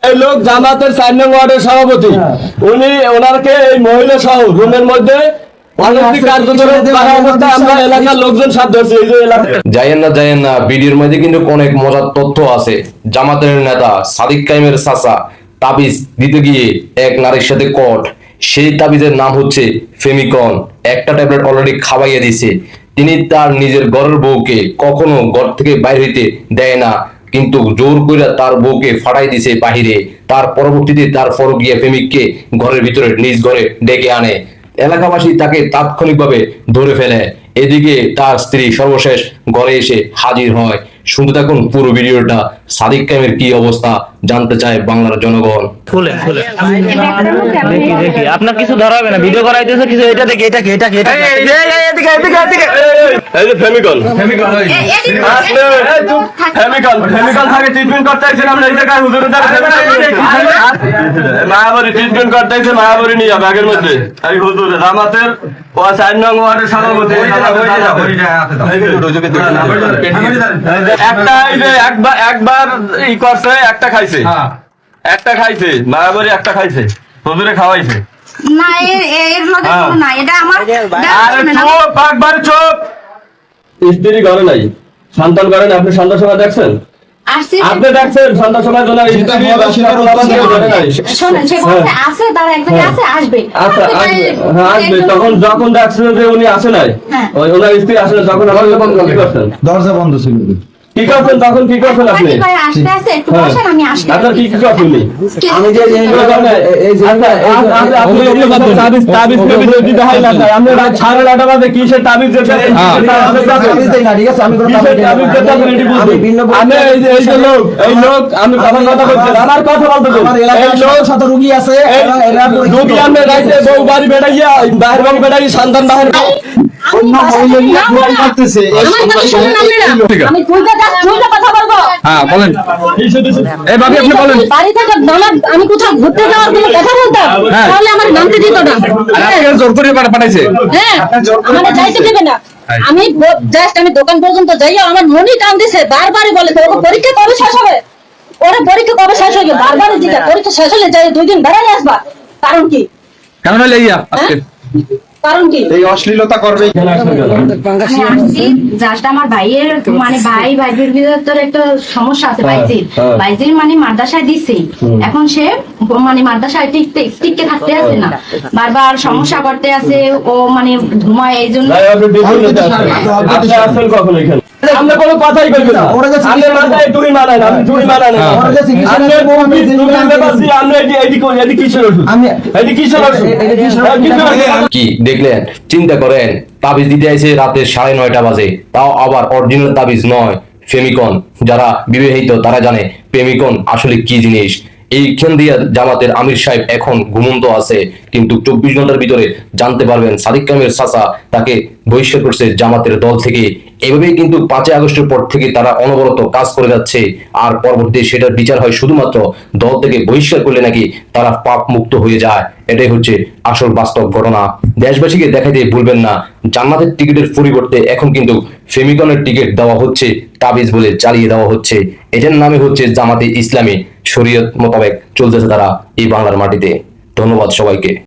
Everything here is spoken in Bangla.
এই লোক জামাতের 4 নং ওয়ার্ডের সভাপতি, উনি ওনাকে এই মহিলা সহ রুমের মধ্যে যাইয়েন না ভিডিওর মধ্যে কিন্তু অনেক মজার তথ্য আছে। জামাতের নেতা সাদিক কায়েমের চাচা তাবিজ দিতে গিয়ে এক নারীর সাথে কট, সেই তাবিজের নাম হচ্ছে ফেমিকন। একটা ট্যাবলেট অলরেডি খাওয়াইয়া দিছে। তিনি তার নিজের ঘরের বউকে কখনো ঘর থেকে বাইরে হইতে দেয় না, কিন্তু জোর করে তার বউকে ফাটাই দিছে বাহিরে। তার পরবর্তীতে তার ফরকিয়া প্রেমিককে ঘরের ভিতরে নিজ ঘরে ডেকে আনে। এলাকাবাসী তাকে তাৎক্ষণিকভাবে ধরে ফেলে। এদিকে তার স্ত্রী সর্বশেষ ঘরে এসে হাজির হয়। শুনতে থাকুন পুরো ভিডিওটা। সাদিক কায়েমের কি অবস্থা জানতে চায় বাংলার জনগণ। খুলে দেখি আপনার কিছু ধরা হবে না, ভিডিও করাইতেছে কিছু। এটা দেখি, এটা এই যে ফেমিকন থাকে ট্রিটমেন্ট করতে আইছেন আমরা এই জায়গায় হুজুরের দ্বারা মায়াবরী ট্রিটমেন্ট করতে আইছে। মায়াবরী নিয়ে যাবে আগের মধ্যে এই হুজুর জামাতের 4 নং ওয়ার্ডের সভাপতি। একটা এই যে একবার ই করছে, একটা খাইছে, একটা খাইছে মায়াবরী, একটা খাইছে হুজুরে খাওয়াইছে না। এর মধ্যে কোনো না, এটা আমার চুপ, একবার চুপ। স্ত্রী ঘরে নাই, সন্তান ঘরে নাই। আপনি সন্তান সভা দেখছেন? আপনি দেখছেন সন্তান সভার জন্য আছে, তারা একদিকে আছে, আসবে। আচ্ছা আসবে। তখন যখন দেখছেন যে উনি আসে নাই, ওনার স্ত্রী আসে না, তখন আমার কি করছেন? দরজা বন্ধ ছিল। কি করছেন তখন? কি করছেন আপনি? আসতে আসতে একটু বসেন, আমি আসতে। আপনার কি করছেন? আমি যে তাবিজ দিতে হয় না, আমরা রাত 8:30 বাজে কিসের তাবিজ দিতে? এই লোক আমি কথা বলছি, আমার কথা বলতে দিন। এই লোক শত রোগী আছে, রোগী আমরা রাইতে বউ বাড়ি বেড়াইয়া বাইরে বউ বেড়াই সন্তান বাহির করতেছে। আমি কথা বলবো। হ্যাঁ বলেন, এই ভাবি আপনি বলেন। বাড়ি থেকে আমি কোথাও ঘুরতে যাওয়ার কোনো কথা বলতাম, তাহলে আমার নামতে দিত না। জোর করে পাঠাইছে। হ্যাঁ, মানে যাইতে দেবে না। আমি জাস্ট আমি দোকান পর্যন্ত যাইয়া আমার মনই টান দিছে, বারবারই বলে তো ওর পরীক্ষা কবে শেষ হবে, ওরা পরীক্ষা কবে শেষ হবে, বারবারই জিজ্ঞাসা। পরীক্ষা শেষ হলে যাই 2 দিন বেড়াই আসবা, কারণ কি? কেন লাইয়া আজকে কারণ কি এই অশ্লীলতা করবে? জাস্ট আমার ভাইয়ের মানে ভাইয়ের ভিতরে একটা সমস্যা আছে। ভাইজির মানে মাদ্রাসায় দিছে, এখন সে মানে মাদ্রাসায় টিকে থাকতে আছে না, বারবার সমস্যা করতে আছে, ও মানে ঘুমায়। এই জন্য আমরা কোনো কথাই বলবো না। আমাদের মাথায় টুই মানায় না, আমি টুই মানায় না। কি দেখলেন? চিন্তা করেন, তাবিজ দিতে আইছে রাতে 9:30 বাজে, তাও আবার অরিজিনাল তাবিজ নয়, ফেমিকন। যারা বিবাহিত তারা জানে ফেমিকন আসলে কি জিনিস। এইখান দিয়ে জামাতের আমির সাহেব এখন ঘুমন্ত আছে, কিন্তু 24 ঘন্টার ভিতরে জানতে পারবেন সাদিক কায়েমের চাচা তাকে বহিষ্কার করছে জামাতের দল থেকে। এভাবেই কিন্তু 5 আগস্টের পর থেকে তারা অনবরত কাজ করে যাচ্ছে, আর পরবর্তী সেটার বিচার হয় শুধুমাত্র দল থেকে বহিষ্কার করলে নাকি তারা পাপ মুক্ত হয়ে যায়। এটাই হচ্ছে আসল বাস্তব ঘটনা। দেশবাসীকে দেখাতে ভুলবেন না, জান্নাতের টিকিটের পরিবর্তে এখন কিন্তু ফেমিকনের টিকিট দেওয়া হচ্ছে, তাবিজ বলে চালিয়ে দেওয়া হচ্ছে। এটার নামে হচ্ছে জামাতে ইসলামী। শরীয়ত মোতাবেক চলতেছে তারা এই বাংলার মাটিতে। ধন্যবাদ সবাইকে।